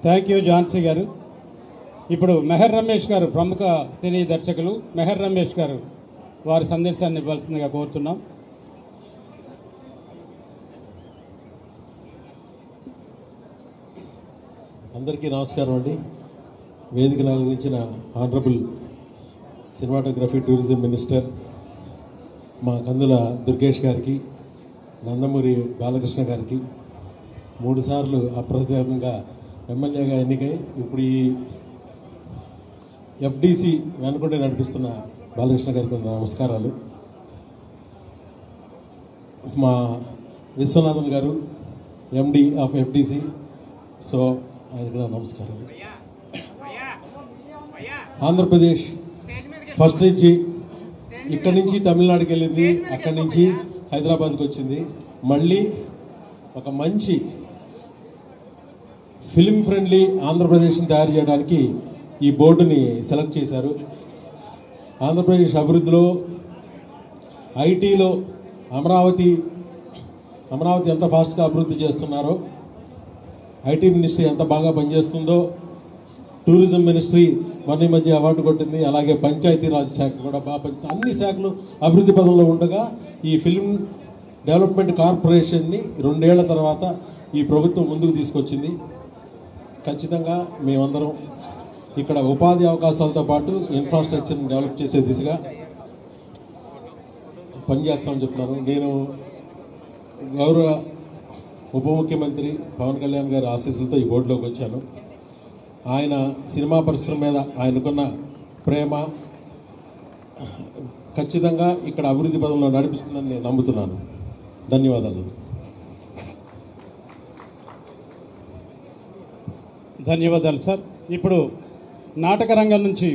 Thank you Jhansi గారు. ఇప్పుడు మెహర్ రమేష్ గారు, ప్రముఖ సినీ దర్శకులు మెహర్ రమేష్ గారు వారి సందేశాన్ని ఇవ్వాల్సిందిగా కోరుతున్నాం. అందరికీ నమస్కారం అండి. వేదికను అలంకరించిన ఆనరబుల్ సినిమాటోగ్రఫీ టూరిజం మినిస్టర్ మా కందుల దుర్గేష్ గారికి, నందమూరి బాలకృష్ణ గారికి, 3 సార్లు అప్రతిహతంగా ఎమ్మెల్యేగా ఎన్నికై ఇప్పుడు ఈ ఎఫ్డీసీ వెనుకుంటే నడిపిస్తున్న బాలకృష్ణ గారికి నమస్కారాలు. మా విశ్వనాథన్ గారు ఎండి ఆఫ్ ఎఫ్డీసీ, సో ఆయనకు నమస్కారాలు. ఆంధ్రప్రదేశ్ ఫస్ట్ నుంచి ఇక్కడి నుంచి తమిళనాడుకి వెళ్ళింది, అక్కడి నుంచి హైదరాబాద్కి వచ్చింది. మళ్ళీ ఒక మంచి ఫిల్మ్ ఫ్రెండ్లీ ఆంధ్రప్రదేశ్ని తయారు చేయడానికి ఈ బోర్డుని సెలెక్ట్ చేశారు. ఆంధ్రప్రదేశ్ అభివృద్ధిలో, ఐటీలో అమరావతి ఎంత ఫాస్ట్గా అభివృద్ధి చేస్తున్నారో, ఐటీ మినిస్ట్రీ ఎంత బాగా పనిచేస్తుందో, టూరిజం మినిస్ట్రీ మన మధ్య అవార్డు కొట్టింది, అలాగే పంచాయతీరాజ్ శాఖ కూడా బాగా పనిచేస్తుంది. అన్ని శాఖలు అభివృద్ధి పదంలో ఉండగా ఈ ఫిల్మ్ డెవలప్మెంట్ కార్పొరేషన్ని 2 ఏళ్ల తర్వాత ఈ ప్రభుత్వం ముందుకు తీసుకొచ్చింది. ఖచ్చితంగా మేమందరం ఇక్కడ ఉపాధి అవకాశాలతో పాటు ఇన్ఫ్రాస్ట్రక్చర్ని డెవలప్ చేసే దిశగా పనిచేస్తామని చెప్తున్నాను. నేను గౌరవ ఉప ముఖ్యమంత్రి పవన్ కళ్యాణ్ గారి ఆశీస్సులతో ఈ బోర్డులోకి వచ్చాను. ఆయన సినిమా పరిశ్రమ మీద ఆయనకున్న ప్రేమ ఖచ్చితంగా ఇక్కడ అభివృద్ధి పదంలో నడిపిస్తుందని నేను నమ్ముతున్నాను. ధన్యవాదాలు. ధన్యవాదాలు సార్. ఇప్పుడు నాటక రంగం నుంచి